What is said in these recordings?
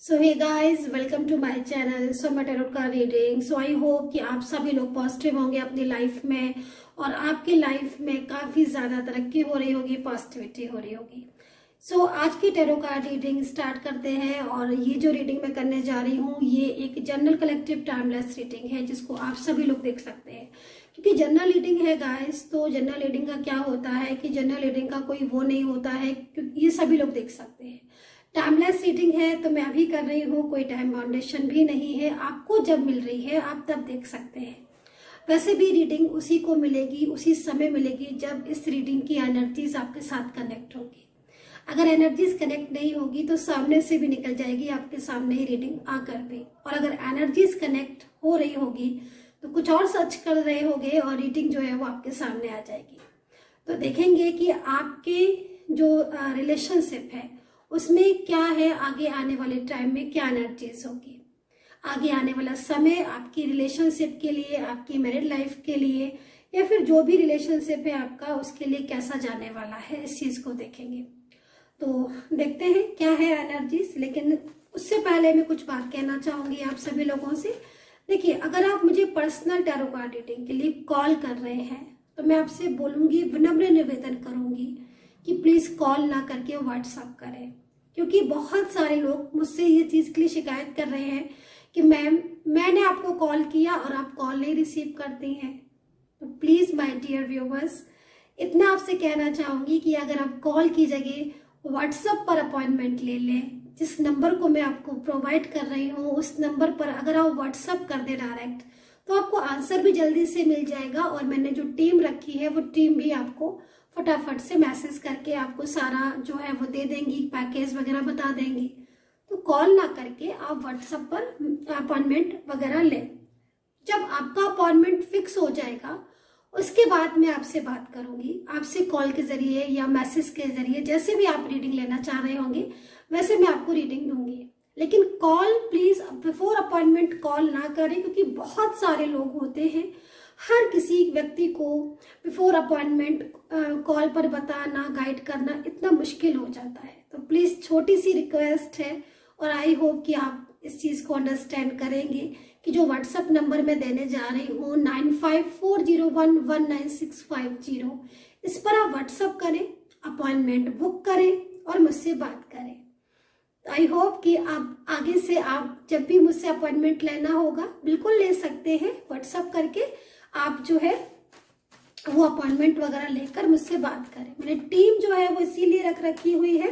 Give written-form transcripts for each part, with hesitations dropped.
So hey guys, welcome to my channel Soma tarot का reading. So I hope कि आप सभी लोग पॉजिटिव होंगे अपनी लाइफ में और आपकी लाइफ में काफ़ी ज़्यादा तरक्की हो रही होगी, पॉजिटिविटी हो रही होगी। सो आज की टैरो कार्ड रीडिंग स्टार्ट करते हैं। और ये जो रीडिंग मैं करने जा रही हूँ ये एक जनरल कलेक्टिव टाइमलेस रीडिंग है जिसको आप सभी लोग देख सकते हैं। क्योंकि जनरल रीडिंग है गाइस, तो जनरल रीडिंग का क्या होता है कि जनरल रीडिंग का कोई वो नहीं होता है, क्योंकि ये सभी लोग देख सकते हैं। टाइमलेस रीडिंग है तो मैं अभी कर रही हूँ, कोई टाइम बाउंडेशन भी नहीं है। आपको जब मिल रही है आप तब देख सकते हैं। वैसे भी रीडिंग उसी को मिलेगी, उसी समय मिलेगी जब इस रीडिंग की एनर्जीज आपके साथ कनेक्ट होगी। अगर एनर्जीज कनेक्ट नहीं होगी तो सामने से भी निकल जाएगी आपके सामने ही रीडिंग आकर भी। और अगर एनर्जीज कनेक्ट हो रही होगी तो कुछ और सर्च कर रहे होंगे और रीडिंग जो है वो आपके सामने आ जाएगी। तो देखेंगे कि आपके जो रिलेशनशिप है उसमें क्या है, आगे आने वाले टाइम में क्या एनर्जीज होगी, आगे आने वाला समय आपकी रिलेशनशिप के लिए, आपकी मैरिड लाइफ के लिए, या फिर जो भी रिलेशनशिप है आपका उसके लिए कैसा जाने वाला है, इस चीज को देखेंगे। तो देखते हैं क्या है एनर्जीज। लेकिन उससे पहले मैं कुछ बात कहना चाहूंगी आप सभी लोगों से। देखिए, अगर आप मुझे पर्सनल टैरो कार्ड रीडिंग के लिए कॉल कर रहे हैं तो मैं आपसे बोलूंगी, विनम्र निवेदन करूंगी कि प्लीज कॉल ना करके व्हाट्सएप करें। क्योंकि बहुत सारे लोग मुझसे ये चीज के लिए शिकायत कर रहे हैं कि मैम मैंने आपको कॉल किया और आप कॉल नहीं रिसीव करती हैं। तो प्लीज माय डियर व्यूवर्स, इतना आपसे कहना चाहूंगी कि अगर आप कॉल की जगह व्हाट्सएप पर अपॉइंटमेंट ले लें। जिस नंबर को मैं आपको प्रोवाइड कर रही हूँ उस नंबर पर अगर आप व्हाट्सएप कर दे डायरेक्ट तो आपको आंसर भी जल्दी से मिल जाएगा। और मैंने जो टीम रखी है वो टीम भी आपको फटाफट से मैसेज करके आपको सारा जो है वो दे देंगी, पैकेज वगैरह बता देंगी। तो कॉल ना करके आप व्हाट्सएप पर अपॉइंटमेंट वगैरह लें। जब आपका अपॉइंटमेंट फिक्स हो जाएगा उसके बाद मैं आपसे बात करूंगी, आपसे कॉल के जरिए या मैसेज के जरिए, जैसे भी आप रीडिंग लेना चाह रहे होंगे वैसे मैं आपको रीडिंग दूंगी। लेकिन call please before appointment call ना करें, क्योंकि बहुत सारे लोग होते हैं, हर किसी व्यक्ति को बिफोर अपॉइंटमेंट कॉल पर बताना, गाइड करना इतना मुश्किल हो जाता है। तो प्लीज छोटी सी रिक्वेस्ट है और आई होप कि आप इस चीज को अंडरस्टैंड करेंगे कि जो व्हाट्सएप नंबर मैं देने जा रही हूँ 9540119650, इस पर आप व्हाट्सएप करें, अपॉइंटमेंट बुक करें और मुझसे बात करें। आई होप कि आप आगे से आप जब भी मुझसे अपॉइंटमेंट लेना होगा बिल्कुल ले सकते हैं। व्हाट्सएप करके आप जो है वो अपॉइंटमेंट वगैरह लेकर मुझसे बात करें। मैंने टीम जो है वो इसीलिए रख रखी हुई है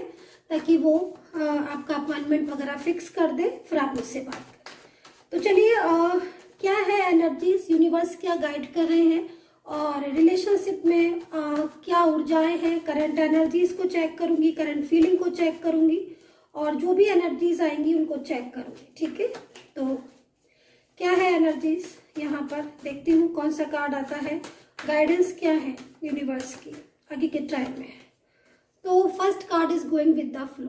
ताकि वो आपका अपॉइंटमेंट वगैरह फिक्स कर दे, फिर आप मुझसे बात करें। तो चलिए, क्या है एनर्जीज, यूनिवर्स क्या गाइड कर रहे हैं और रिलेशनशिप में क्या ऊर्जाएं हैं। करंट एनर्जीज को चेक करूंगी, करंट फीलिंग को चेक करूंगी और जो भी एनर्जीज आएंगी उनको चेक करूंगी। ठीक है, तो क्या है एनर्जीज, यहाँ पर देखती हूँ कौन सा कार्ड आता है, गाइडेंस क्या है यूनिवर्स की आगे के टाइम में। तो first card is going with the flow.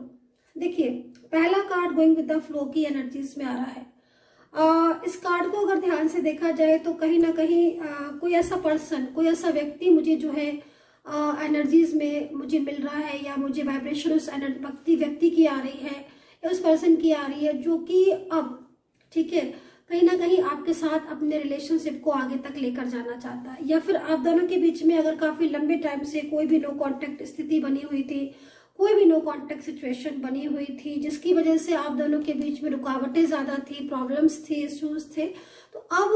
देखिए, पहला card going with the flow की एनर्जीज में आ रहा है। इस कार्ड को अगर ध्यान से देखा जाए तो कहीं ना कहीं कोई ऐसा पर्सन, कोई ऐसा व्यक्ति मुझे जो है एनर्जीज में मुझे मिल रहा है, या मुझे वाइब्रेशन उस व्यक्ति की आ रही है या उस पर्सन की आ रही है जो कि अब ठीक है कहीं ना कहीं आपके साथ अपने रिलेशनशिप को आगे तक लेकर जाना चाहता है। या फिर आप दोनों के बीच में अगर काफी लंबे टाइम से कोई भी नो कांटेक्ट स्थिति बनी हुई थी, कोई भी नो कांटेक्ट सिचुएशन बनी हुई थी जिसकी वजह से आप दोनों के बीच में रुकावटें ज्यादा थी, प्रॉब्लम्स थी, इश्यूज थे, तो अब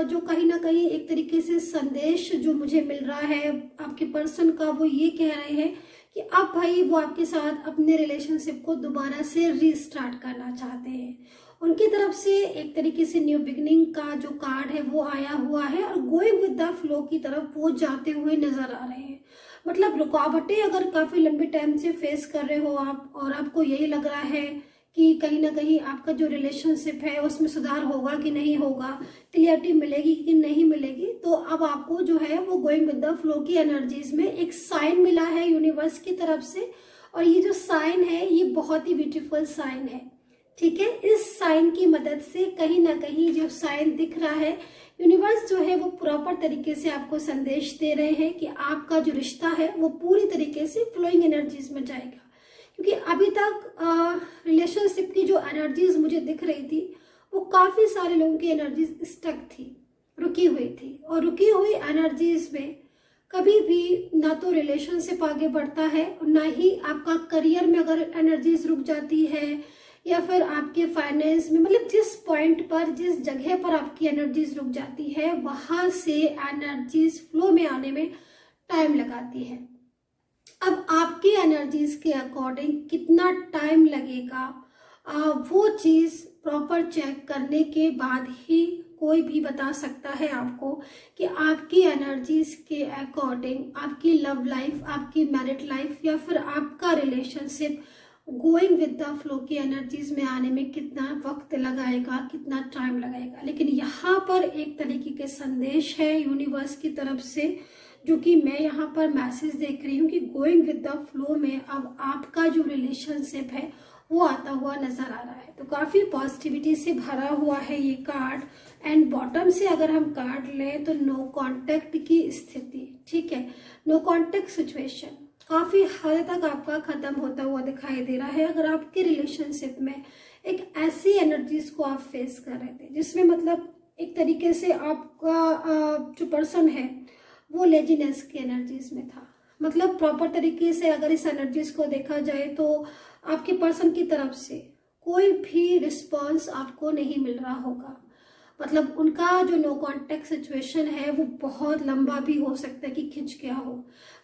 जो कहीं ना कहीं एक तरीके से संदेश जो मुझे मिल रहा है आपके पर्सन का, वो ये कह रहे हैं कि अब भाई वो आपके साथ अपने रिलेशनशिप को दोबारा से रीस्टार्ट करना चाहते हैं। उनकी तरफ से एक तरीके से न्यू बिगनिंग का जो कार्ड है वो आया हुआ है और गोइंग विद द फ्लो की तरफ वो जाते हुए नजर आ रहे हैं। मतलब रुकावटें अगर काफी लंबे टाइम से फेस कर रहे हो आप और आपको यही लग रहा है कि कहीं ना कहीं आपका जो रिलेशनशिप है उसमें सुधार होगा कि नहीं होगा, क्लियरिटी मिलेगी कि नहीं मिलेगी, तो अब आपको जो है वो गोइंग विद द फ्लो की एनर्जीज में एक साइन मिला है यूनिवर्स की तरफ से। और ये जो साइन है ये बहुत ही ब्यूटीफुल साइन है। ठीक है, इस साइन की मदद से कहीं ना कहीं जो साइन दिख रहा है, यूनिवर्स जो है वो प्रॉपर तरीके से आपको संदेश दे रहे हैं कि आपका जो रिश्ता है वो पूरी तरीके से फ्लोइंग एनर्जीज में जाएगा। क्योंकि अभी तक रिलेशनशिप की जो एनर्जीज मुझे दिख रही थी वो काफ़ी सारे लोगों की एनर्जीज स्टक थी, रुकी हुई थी। और रुकी हुई एनर्जीज में कभी भी ना तो रिलेशनशिप आगे बढ़ता है और ना ही आपका करियर में अगर एनर्जीज रुक जाती है या फिर आपके फाइनेंस में, मतलब जिस पॉइंट पर, जिस जगह पर आपकी एनर्जीज रुक जाती है वहां से एनर्जीज फ्लो में आने में टाइम लगाती है। अब आपकी एनर्जीज के अकॉर्डिंग कितना टाइम लगेगा वो चीज़ प्रॉपर चेक करने के बाद ही कोई भी बता सकता है आपको कि आपकी एनर्जीज के अकॉर्डिंग आपकी लव लाइफ, आपकी मैरिड लाइफ या फिर आपका relationship going with the flow की एनर्जीज में आने में कितना वक्त लगाएगा, कितना टाइम लगाएगा। लेकिन यहाँ पर एक तरीके के संदेश है यूनिवर्स की तरफ से, जो कि मैं यहाँ पर मैसेज देख रही हूँ कि गोइंग विद द फ्लो में अब आपका जो रिलेशनशिप है वो आता हुआ नजर आ रहा है। तो काफी पॉजिटिविटी से भरा हुआ है ये कार्ड। एंड बॉटम से अगर हम कार्ड लें तो नो कांटेक्ट की स्थिति, ठीक है, नो कांटेक्ट सिचुएशन काफी हद तक आपका खत्म होता हुआ दिखाई दे रहा है। अगर आपके रिलेशनशिप में एक ऐसी एनर्जीज को आप फेस कर रहे थे जिसमें मतलब एक तरीके से आपका जो पर्सन है वो लेजीनेस की एनर्जीज में था, मतलब प्रॉपर तरीके से अगर इस एनर्जीज को देखा जाए तो आपके पर्सन की तरफ से कोई भी रिस्पॉन्स आपको नहीं मिल रहा होगा। मतलब उनका जो नो कांटेक्ट सिचुएशन है वो बहुत लंबा भी हो सकता है कि खिंच गया हो,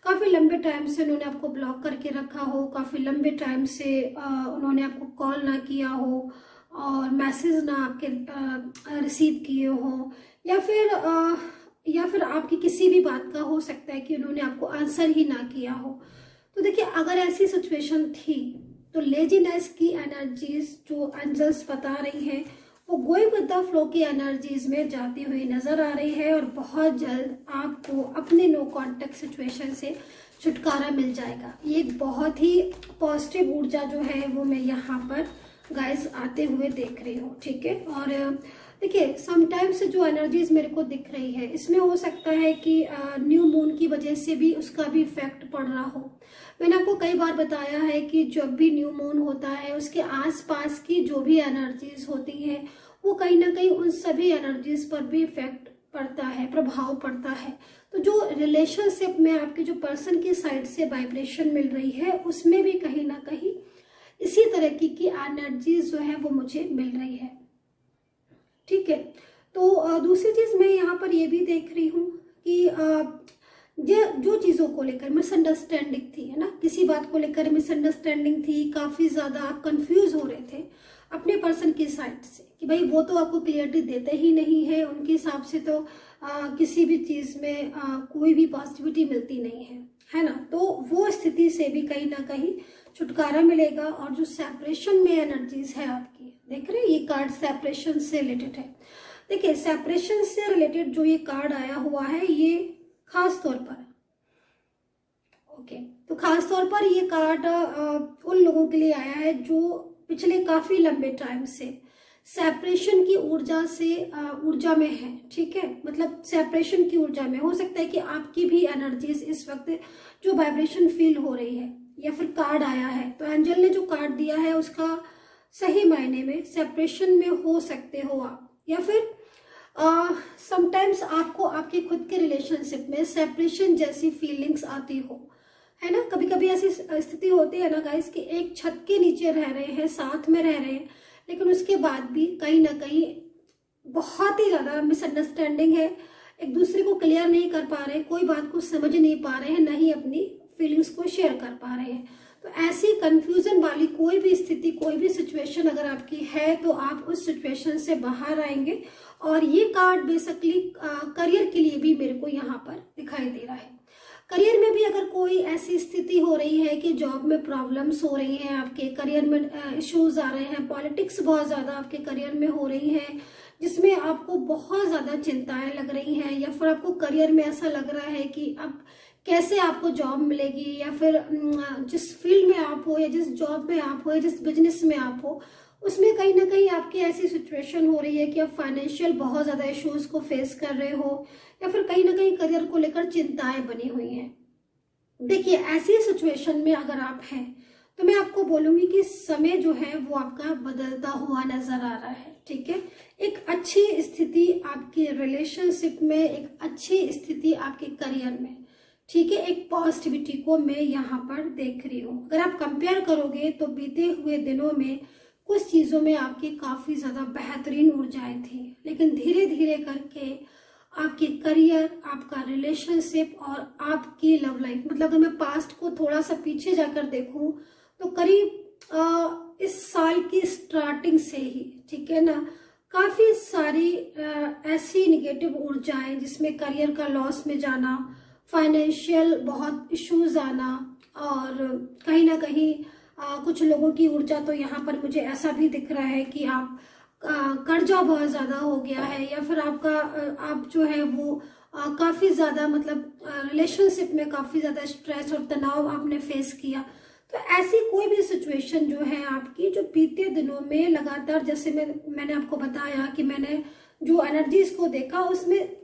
काफी लंबे टाइम से उन्होंने आपको ब्लॉक करके रखा हो, काफी लंबे टाइम से उन्होंने आपको कॉल ना किया हो और मैसेज ना आपके रिसीव किए हो, या फिर आपकी किसी भी बात का हो सकता है कि उन्होंने आपको आंसर ही ना किया हो। तो देखिए अगर ऐसी सिचुएशन थी तो लेजीनेस की एनर्जीज जो एंजल्स बता रही हैं वो गोइंग विद द फ्लो की एनर्जीज में जाती हुई नजर आ रही है और बहुत जल्द आपको अपने नो कांटेक्ट सिचुएशन से छुटकारा मिल जाएगा। ये एक बहुत ही पॉजिटिव ऊर्जा जो है वो मैं यहाँ पर गाइस आते हुए देख रही हूँ, ठीक है। और देखिए समटाइम्स जो एनर्जीज मेरे को दिख रही है इसमें हो सकता है कि न्यू मून की वजह से भी उसका भी इफेक्ट पड़ रहा हो। मैंने आपको कई बार बताया है कि जब भी न्यू मून होता है उसके आसपास की जो भी एनर्जीज होती हैं वो कहीं ना कहीं उन सभी एनर्जीज पर भी इफेक्ट पड़ता है, प्रभाव पड़ता है। तो जो रिलेशनशिप में आपके जो पर्सन की साइड से वाइब्रेशन मिल रही है उसमें भी कहीं ना कहीं इसी तरह की एनर्जीज जो है वो मुझे मिल रही है, ठीक है। तो दूसरी चीज मैं यहाँ पर ये भी देख रही हूँ कि जो चीजों को लेकर मिसअंडरस्टैंडिंग थी, है ना, किसी बात को लेकर मिसअंडरस्टैंडिंग थी, काफी ज्यादा आप कंफ्यूज हो रहे थे अपने पर्सन की साइड से कि भाई वो तो आपको क्लियरिटी देते ही नहीं है, उनके हिसाब से तो किसी भी चीज में कोई भी पॉजिटिविटी मिलती नहीं है ना। तो वो स्थिति से भी कहीं ना कहीं छुटकारा मिलेगा। और जो सेपरेशन में एनर्जीज है आपकी, देख रहे हैं ये कार्ड सेपरेशन से रिलेटेड है। देखिए सेपरेशन से रिलेटेड जो ये कार्ड आया हुआ है ये खास तौर पर, ओके, तो खास तौर पर ये कार्ड उन लोगों के लिए आया है जो पिछले काफी लंबे टाइम से सेपरेशन की ऊर्जा में है, ठीक है। मतलब सेपरेशन की ऊर्जा में हो सकता है कि आपकी भी एनर्जीज इस वक्त जो वाइब्रेशन फील हो रही है या फिर कार्ड आया है तो एंजल ने जो कार्ड दिया है उसका सही मायने में सेपरेशन में हो सकते हो आप, या फिर समटाइम्स आपको आपके खुद के रिलेशनशिप में सेपरेशन जैसी फीलिंग्स आती हो, है ना। कभी कभी ऐसी स्थिति होती है ना गाइस कि एक छत के नीचे रह रहे हैं, साथ में रह रहे हैं, लेकिन उसके बाद भी कहीं ना कहीं बहुत ही ज्यादा मिसअंडरस्टैंडिंग है, एक दूसरे को क्लियर नहीं कर पा रहे, कोई बात को समझ नहीं पा रहे हैं, ना ही अपनी फीलिंग्स को शेयर कर पा रहे हैं। तो ऐसी कंफ्यूजन वाली कोई भी स्थिति, कोई भी सिचुएशन अगर आपकी है तो आप उस सिचुएशन से बाहर आएंगे। और ये कार्ड बेसिकली करियर के लिए भी मेरे को यहाँ पर दिखाई दे रहा है। करियर में भी अगर कोई ऐसी स्थिति हो रही है कि जॉब में प्रॉब्लम्स हो रही हैं, आपके करियर में इश्यूज आ रहे हैं, पॉलिटिक्स बहुत ज़्यादा आपके करियर में हो रही हैं जिसमें आपको बहुत ज़्यादा चिंताएं लग रही हैं, या फिर आपको करियर में ऐसा लग रहा है कि अब कैसे आपको जॉब मिलेगी, या फिर जिस फील्ड में आप हो या जिस जॉब में आप हो या जिस बिजनेस में आप हो उसमें कहीं ना कहीं आपकी ऐसी सिचुएशन हो रही है कि आप फाइनेंशियल बहुत ज़्यादा इश्यूज को फेस कर रहे हो, या फिर कहीं ना कहीं करियर को लेकर चिंताएं बनी हुई हैं। देखिए ऐसी सिचुएशन में अगर आप हैं तो मैं आपको बोलूंगी कि समय जो है वो आपका बदलता हुआ नजर आ रहा है, ठीक है। एक अच्छी स्थिति आपकी रिलेशनशिप में, एक अच्छी स्थिति आपके करियर में, ठीक है, एक पॉजिटिविटी को मैं यहाँ पर देख रही हूँ। अगर आप कंपेयर करोगे तो बीते हुए दिनों में कुछ चीजों में आपकी काफी ज्यादा बेहतरीन ऊर्जाएं थी, लेकिन धीरे धीरे करके आपके करियर, आपका रिलेशनशिप और आपकी लव लाइफ, मतलब अगर मैं पास्ट को थोड़ा सा पीछे जाकर देखूं तो करीब इस साल की स्टार्टिंग से ही, ठीक है ना, काफी सारी ऐसी निगेटिव ऊर्जाएं जिसमें करियर का लॉस में जाना, फाइनेंशियल बहुत इश्यूज आना, और कहीं ना कहीं कुछ लोगों की ऊर्जा तो यहाँ पर मुझे ऐसा भी दिख रहा है कि आप कर्जा बहुत ज्यादा हो गया है, या फिर आपका आप जो है वो काफी ज्यादा, मतलब रिलेशनशिप में काफी ज्यादा स्ट्रेस और तनाव आपने फेस किया। तो ऐसी कोई भी सिचुएशन जो है आपकी, जो बीते दिनों में लगातार, जैसे मैंने आपको बताया कि मैंने जो एनर्जीज को देखा उसमें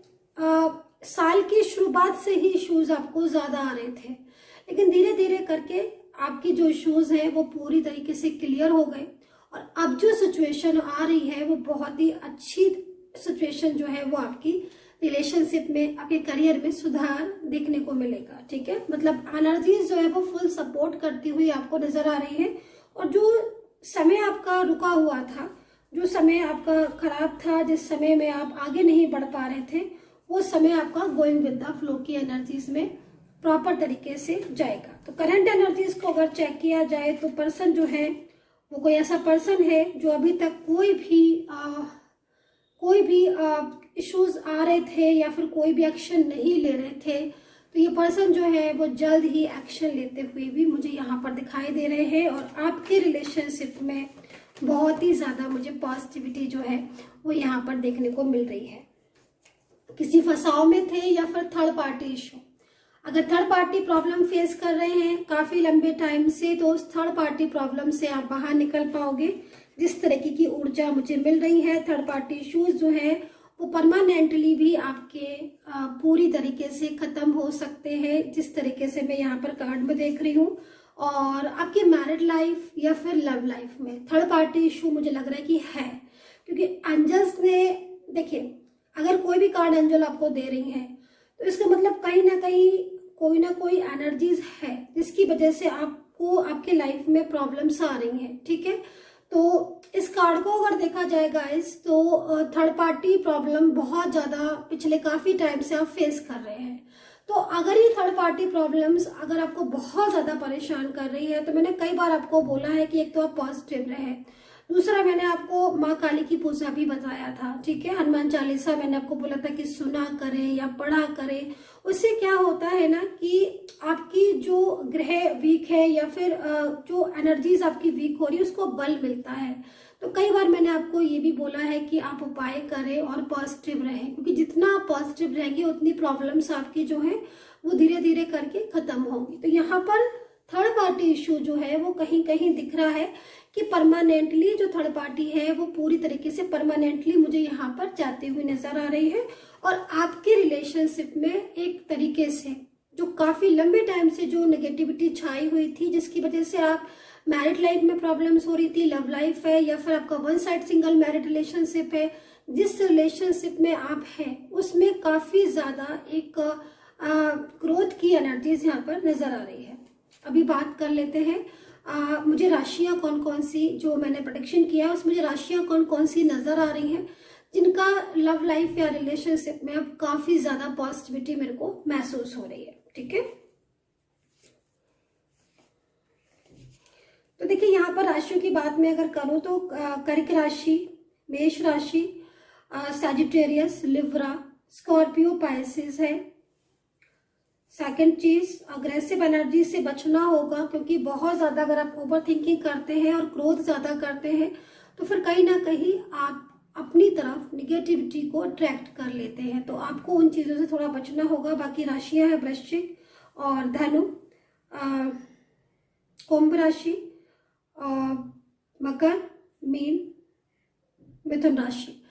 साल की शुरुआत से ही इश्यूज आपको ज्यादा आ रहे थे, लेकिन धीरे धीरे करके आपकी जो इश्यूज है वो पूरी तरीके से क्लियर हो गए, और अब जो सिचुएशन आ रही है वो बहुत ही अच्छी सिचुएशन जो है वो आपकी रिलेशनशिप में, आपके करियर में सुधार देखने को मिलेगा, ठीक है। मतलब एनर्जीज जो है वो फुल सपोर्ट करती हुई आपको नजर आ रही है, और जो समय आपका रुका हुआ था, जो समय आपका खराब था, जिस समय में आप आगे नहीं बढ़ पा रहे थे, वो समय आपका गोइंग विद द फ्लो की एनर्जीज में प्रॉपर तरीके से जाएगा। तो करंट एनर्जीज को अगर चेक किया जाए तो पर्सन जो है वो कोई ऐसा पर्सन है जो अभी तक कोई भी इश्यूज आ रहे थे या फिर कोई भी एक्शन नहीं ले रहे थे, तो ये पर्सन जो है वो जल्द ही एक्शन लेते हुए भी मुझे यहाँ पर दिखाई दे रहे हैं, और आपके रिलेशनशिप में बहुत ही ज्यादा मुझे पॉजिटिविटी जो है वो यहाँ पर देखने को मिल रही है। किसी फंसाव में थे या फिर थर्ड पार्टी इशू, अगर थर्ड पार्टी प्रॉब्लम फेस कर रहे हैं काफी लंबे टाइम से, तो उस थर्ड पार्टी प्रॉब्लम से आप बाहर निकल पाओगे। जिस तरीके की ऊर्जा मुझे मिल रही है, थर्ड पार्टी इश्यूज जो है वो परमानेंटली भी आपके पूरी तरीके से खत्म हो सकते हैं, जिस तरीके से मैं यहाँ पर कार्ड में देख रही हूँ। और आपकी मैरिड लाइफ या फिर लव लाइफ में थर्ड पार्टी इशू मुझे लग रहा है कि है, क्योंकि एंजल्स ने, देखिए अगर कोई भी कार्ड एंजल आपको दे रही है तो इसका मतलब कहीं ना कहीं कोई ना कोई एनर्जीज है जिसकी वजह से आपको आपके लाइफ में प्रॉब्लम्स आ रही हैं, ठीक है। तो इस कार्ड को अगर देखा जाए गाइस, तो थर्ड पार्टी प्रॉब्लम बहुत ज्यादा पिछले काफी टाइम से आप फेस कर रहे हैं। तो अगर ये थर्ड पार्टी प्रॉब्लम्स अगर आपको बहुत ज्यादा परेशान कर रही है, तो मैंने कई बार आपको बोला है कि एक तो आप पॉजिटिव रहे, दूसरा मैंने आपको माँ काली की पूजा भी बताया था, ठीक है। हनुमान चालीसा मैंने आपको बोला था कि सुना करें या पढ़ा करें, उससे क्या होता है ना कि आपकी जो ग्रह वीक है या फिर जो एनर्जीज आपकी वीक हो रही है उसको बल मिलता है। तो कई बार मैंने आपको ये भी बोला है कि आप उपाय करें और पॉजिटिव रहें, क्योंकि जितना आप पॉजिटिव रहेंगे उतनी प्रॉब्लम्स आपकी जो है वो धीरे धीरे करके खत्म होंगी। तो यहाँ पर थर्ड पार्टी इशू जो है वो कहीं कहीं दिख रहा है कि परमानेंटली जो थर्ड पार्टी है वो पूरी तरीके से परमानेंटली मुझे यहाँ पर जाती हुई नजर आ रही है, और आपके रिलेशनशिप में एक तरीके से जो काफी लंबे टाइम से जो नेगेटिविटी छाई हुई थी, जिसकी वजह से आप मैरिड लाइफ में प्रॉब्लम्स हो रही थी, लव लाइफ है या फिर आपका one side single married relationship है, जिस रिलेशनशिप में आप हैं उसमें काफी ज्यादा एक ग्रोथ की एनर्जीज यहाँ पर नजर आ रही है। अभी बात कर लेते हैं मुझे राशियां कौन कौन सी, जो मैंने प्रेडिक्शन किया उसमें मुझे राशियां कौन कौन सी नजर आ रही हैं जिनका लव लाइफ या रिलेशनशिप में अब काफी ज्यादा पॉजिटिविटी मेरे को महसूस हो रही है, ठीक है। तो देखिए यहाँ पर राशियों की बात मैं अगर करूं तो कर्क राशि, मेष राशि, सैजिटेरियस, लिब्रा, स्कॉर्पियो, पाइसेस है। सेकंड चीज, अग्रेसिव एनर्जी से बचना होगा, क्योंकि बहुत ज्यादा अगर आप ओवर थिंकिंग करते हैं और क्रोध ज्यादा करते हैं तो फिर कहीं ना कहीं आप अपनी तरफ निगेटिविटी को अट्रैक्ट कर लेते हैं, तो आपको उन चीजों से थोड़ा बचना होगा। बाकी राशियां है वृश्चिक और धनु, कुंभ राशि, मकर, मीन, मिथुन राशि,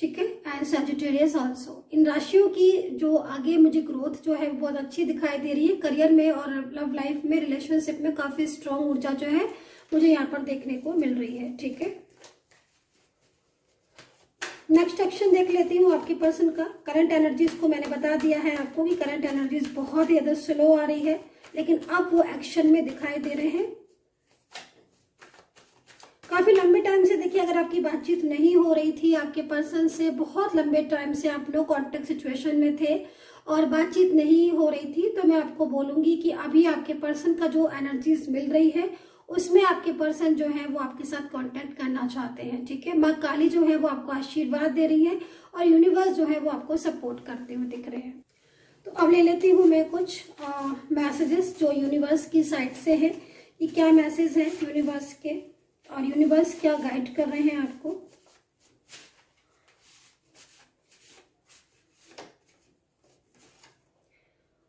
ठीक है, एंड सजिटेरियस ऑल्सो। इन राशियों की जो आगे मुझे ग्रोथ जो है बहुत अच्छी दिखाई दे रही है। करियर में और लव लाइफ में, रिलेशनशिप में काफी स्ट्रांग ऊर्जा जो है मुझे यहाँ पर देखने को मिल रही है। ठीक है, नेक्स्ट एक्शन देख लेती हूँ आपकी पर्सन का। करंट एनर्जीज को मैंने बता दिया है आपको कि करंट एनर्जीज बहुत ही ज्यादा स्लो आ रही है, लेकिन अब वो एक्शन में दिखाई दे रहे हैं। काफी लंबे टाइम से देखिए, अगर आपकी बातचीत नहीं हो रही थी आपके पर्सन से, बहुत लंबे टाइम से आप लोग कॉन्टेक्ट सिचुएशन में थे और बातचीत नहीं हो रही थी, तो मैं आपको बोलूंगी कि अभी आपके पर्सन का जो एनर्जीज मिल रही है उसमें आपके पर्सन जो है वो आपके साथ कांटेक्ट करना चाहते हैं। ठीक है, माँ काली जो है वो आपको आशीर्वाद दे रही है और यूनिवर्स जो है वो आपको सपोर्ट करते हुए दिख रहे हैं। तो अब ले लेती हूँ मैं कुछ मैसेजेस जो यूनिवर्स की साइड से है कि क्या मैसेज है यूनिवर्स के और यूनिवर्स क्या गाइड कर रहे हैं आपको।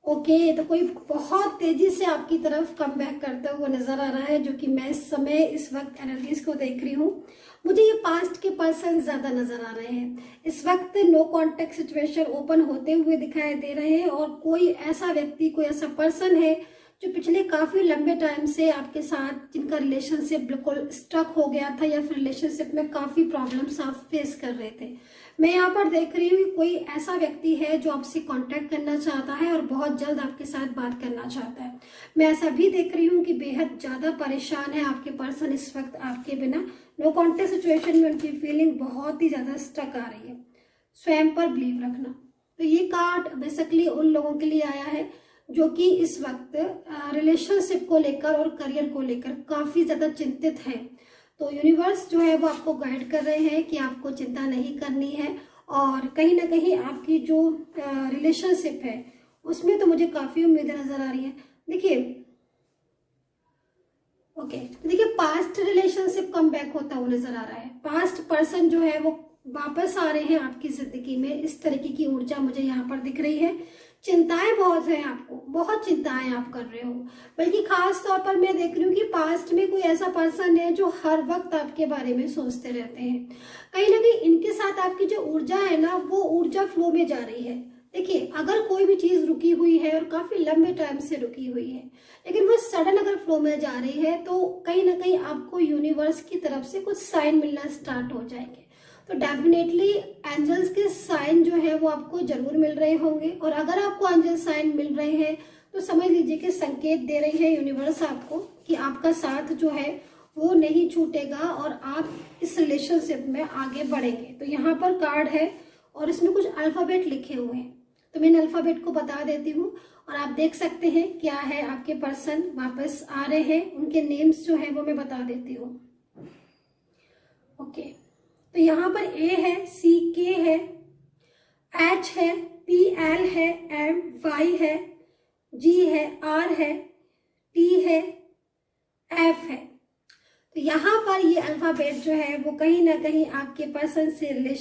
ओके, तो कोई बहुत तेजी से आपकी तरफ कम बैक करता हुआ नजर आ रहा है, जो कि मैं इस समय इस वक्त एनर्जीज को देख रही हूँ। मुझे ये पास्ट के पर्सन ज्यादा नजर आ रहे हैं। इस वक्त नो कांटेक्ट सिचुएशन ओपन होते हुए दिखाई दे रहे हैं और कोई ऐसा व्यक्ति, कोई ऐसा पर्सन है जो पिछले काफी लंबे टाइम से आपके साथ, जिनका रिलेशनशिप बिल्कुल स्टक हो गया था या फिर रिलेशनशिप में काफी प्रॉब्लम्स आप फेस कर रहे थे। मैं यहाँ पर देख रही हूँ कोई ऐसा व्यक्ति है जो आपसे कांटेक्ट करना चाहता है और बहुत जल्द आपके साथ बात करना चाहता है। मैं ऐसा भी देख रही हूँ कि बेहद ज्यादा परेशान है आपके पर्सन इस वक्त आपके बिना। नो कांटेक्ट सिचुएशन में उनकी फीलिंग बहुत ही ज्यादा स्टक आ रही है। स्वयं पर बिलीव रखना, तो ये कार्ड बेसिकली उन लोगों के लिए आया है जो कि इस वक्त रिलेशनशिप को लेकर और करियर को लेकर काफी ज्यादा चिंतित हैं। तो यूनिवर्स जो है वो आपको गाइड कर रहे हैं कि आपको चिंता नहीं करनी है और कहीं ना कहीं आपकी जो रिलेशनशिप है उसमें तो मुझे काफी उम्मीदें नजर आ रही हैं। देखिए देखिए पास्ट रिलेशनशिप कम बैक होता हुआ नजर आ रहा है। पास्ट पर्सन जो है वो वापस आ रहे हैं आपकी जिंदगी में, इस तरीके की ऊर्जा मुझे यहाँ पर दिख रही है। चिंताएं बहुत है आपको, बहुत चिंताएं आप कर रहे हो, बल्कि खास तौर पर मैं देख रही हूँ कि पास्ट में कोई ऐसा पर्सन है जो हर वक्त आपके बारे में सोचते रहते हैं। कहीं ना कहीं इनके साथ आपकी जो ऊर्जा है ना, वो ऊर्जा फ्लो में जा रही है। देखिए, अगर कोई भी चीज रुकी हुई है और काफी लंबे टाइम से रुकी हुई है, लेकिन वो सडन अगर फ्लो में जा रही है, तो कहीं ना कहीं आपको यूनिवर्स की तरफ से कुछ साइन मिलना स्टार्ट हो जाएंगे। तो डेफिनेटली एंजल्स के साइन जो है वो आपको जरूर मिल रहे होंगे, और अगर आपको एंजल साइन मिल रहे हैं तो समझ लीजिए कि संकेत दे रही है यूनिवर्स आपको कि आपका साथ जो है वो नहीं छूटेगा और आप इस रिलेशनशिप में आगे बढ़ेंगे। तो यहाँ पर कार्ड है और इसमें कुछ अल्फाबेट लिखे हुए हैं, तो मैं इन अल्फाबेट को बता देती हूँ और आप देख सकते हैं क्या है। आपके पर्सन वापस आ रहे हैं, उनके नेम्स जो है वो मैं बता देती हूँ। ओके, तो यहाँ पर ए है, सी के है, एच है, पी एल है, एम वाई है, जी है, आर है, टी है, एफ है। तो यहाँ पर ये अल्फाबेट जो है वो कहीं ना कहीं आपके पर्सन से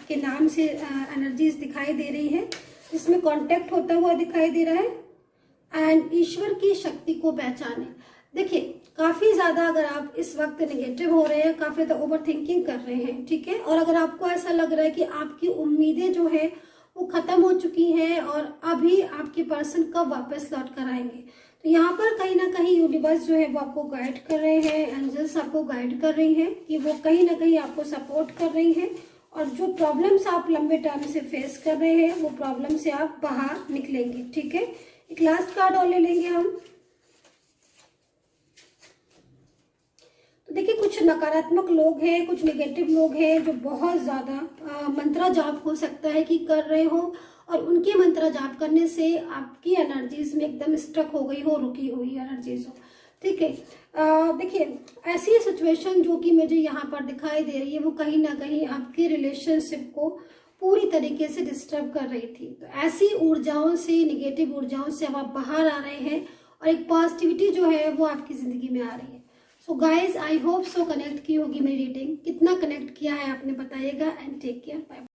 के नाम से एनर्जीज दिखाई दे रही है, जिसमें कांटेक्ट होता हुआ दिखाई दे रहा है। एंड ईश्वर की शक्ति को पहचाने। देखिए, काफी ज्यादा अगर आप इस वक्त नेगेटिव हो रहे हैं, काफी ज्यादा ओवर थिंकिंग कर रहे हैं, ठीक है, और अगर आपको ऐसा लग रहा है कि आपकी उम्मीदें जो है वो खत्म हो चुकी हैं और अभी आपके पर्सन कब वापस लौट कर आएंगे, तो यहाँ पर कहीं ना कहीं यूनिवर्स जो है वो आपको गाइड कर रहे हैं, एंजल्स आपको गाइड कर रही हैं कि वो कहीं ना कहीं आपको सपोर्ट कर रही हैं और जो प्रॉब्लम्स आप लंबे टाइम से फेस कर रहे हैं वो प्रॉब्लम से आप बाहर निकलेंगे। ठीक है, एक लास्ट कार्ड और ले लेंगे हम। देखिए, कुछ नकारात्मक लोग हैं, कुछ नेगेटिव लोग हैं जो बहुत ज्यादा मंत्रा जाप हो सकता है कि कर रहे हो और उनके मंत्रा जाप करने से आपकी एनर्जीज में एकदम स्ट्रक हो गई हो, रुकी हुई एनर्जीज हो। ठीक है, देखिए ऐसी सिचुएशन जो कि मुझे यहाँ पर दिखाई दे रही है वो कहीं ना कहीं आपके रिलेशनशिप को पूरी तरीके से डिस्टर्ब कर रही थी। तो ऐसी ऊर्जाओं से, नेगेटिव ऊर्जाओं से अब आप बाहर आ रहे हैं और एक पॉजिटिविटी जो है वो आपकी जिंदगी में आ रही है। So guys, I hope so connect की होगी मेरी रीडिंग। कितना कनेक्ट किया है आपने बताइएगा एंड टेक केयर, बाय।